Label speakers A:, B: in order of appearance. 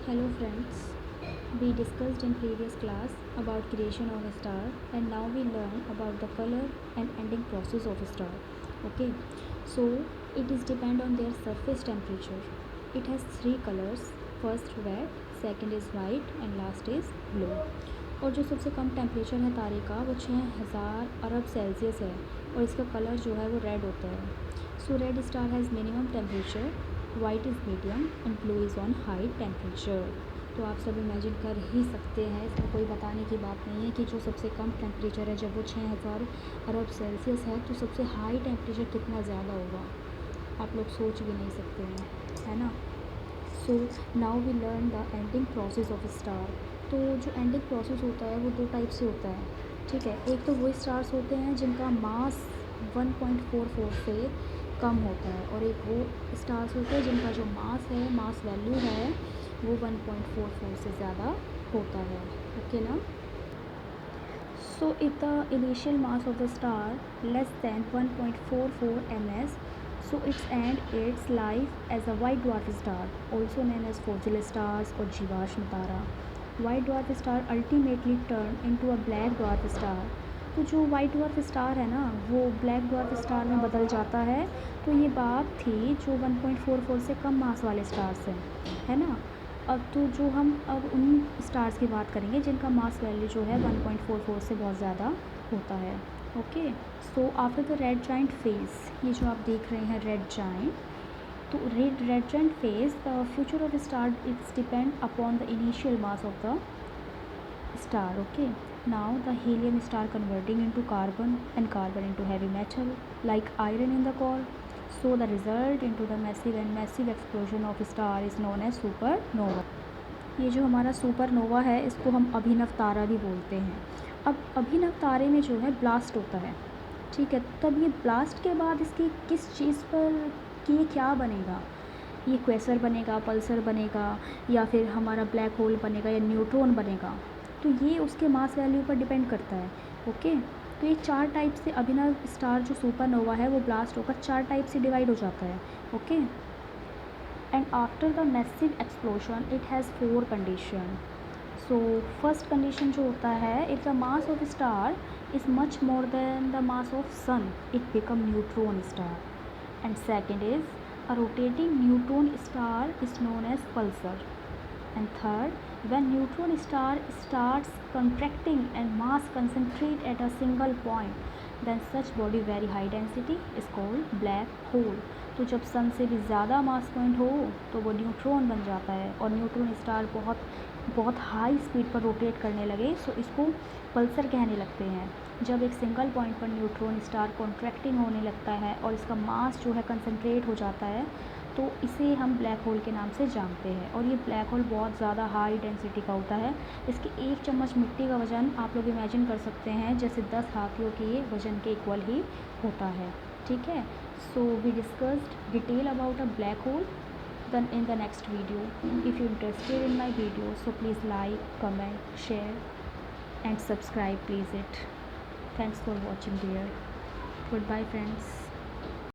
A: Hello friends, we discussed in previous class about creation of a star and now we learn about the color and ending process of a star. Okay, so it is depend on their surface temperature. It has three colors, first red, second is white and last is blue. और जो सबसे कम temperature है तारे का वो 6000 अरब Celsius है और इसका कलर जो है वो रेड होता है. So red star has minimum temperature, white is medium and blue is on high temperature. तो आप सब इमेजिन कर ही सकते हैं, इसमें कोई बताने की बात नहीं है कि जो सबसे कम टेम्परेचर है जब वो 6000 अरब सेल्सियस है तो सबसे हाई टेम्परेचर कितना ज़्यादा होगा आप लोग सोच भी नहीं सकते हैं, है ना. So now we learn the ending process of star. तो जो एंडिंग प्रोसेस होता है वो दो टाइप से होता है, ठीक है. एक तो वो स्टार्स होते हैं जिनका मास 1.44 से कम होता है और एक वो स्टार्स होते हैं जिनका जो मास है, मास वैल्यू है वो 1.44 से ज़्यादा होता है. ओके ना. So if the initial mass of the star less than 1.44 ms, so its end its life as a white dwarf star, also known as fossil stars or जीवाश्म तारा. White dwarf star ultimately turn into a black dwarf star. तो जो white dwarf star है ना वो black dwarf star में बदल जाता है. तो ये बात थी जो 1.44 से कम मास वाले स्टार्स हैं, है ना. अब तो जो हम अब उन स्टार्स की बात करेंगे जिनका मास वैल्यू जो है 1.44 से बहुत ज़्यादा होता है. Okay. So after the red giant phase, ये जो आप देख रहे हैं रेड जाइंट, तो red giant phase the future of star it's depend upon the initial mass of the star. Okay, now the helium star converting into carbon and carbon into heavy metal like iron in the core, so the result into the massive explosion of star is known as supernova. ये जो हमारा supernova है इसको हम अभिनव तारा भी बोलते हैं. अब अभिनव तारे में जो है ब्लास्ट होता है, ठीक है. तब ये ब्लास्ट के बाद इसकी किस चीज़ पर कि ये क्या बनेगा, ये क्वेसर बनेगा, पल्सर बनेगा या फिर हमारा ब्लैक होल बनेगा या न्यूट्रॉन बनेगा, तो ये उसके मास वैल्यू पर डिपेंड करता है. ओके. तो ये चार टाइप से अभिनव स्टार जो सुपरनोवा है वो ब्लास्ट होकर चार टाइप से डिवाइड हो जाता है. Okay. And after the massive explosion it has 4 condition. So first condition जो होता है, if the mass of star is much more than the mass of sun it become neutron star. And second is a rotating neutron star is known as pulsar. And third, when neutron star starts contracting and mass concentrate at a single point, then such body very high density is called black hole. तो जब सन से भी ज़्यादा मास point हो तो वो neutron बन जाता है और न्यूट्रॉन स्टार बहुत हाई स्पीड पर रोटेट करने लगे, सो इसको पल्सर कहने लगते हैं. जब एक सिंगल पॉइंट पर न्यूट्रॉन स्टार कॉन्ट्रैक्टिंग होने लगता है और इसका मास जो है कंसनट्रेट हो जाता है तो इसे हम ब्लैक होल के नाम से जानते हैं. और ये ब्लैक होल बहुत ज़्यादा हाई डेंसिटी का होता है. इसके एक चम्मच मिट्टी का वज़न आप लोग इमेजिन कर सकते हैं जैसे 10 हाथियों के वज़न के इक्वल ही होता है, ठीक है. So we discussed detail about a black hole then in the next video. If you're interested in my video, so please like, comment, share and subscribe please it. Thanks for watching dear. Goodbye friends.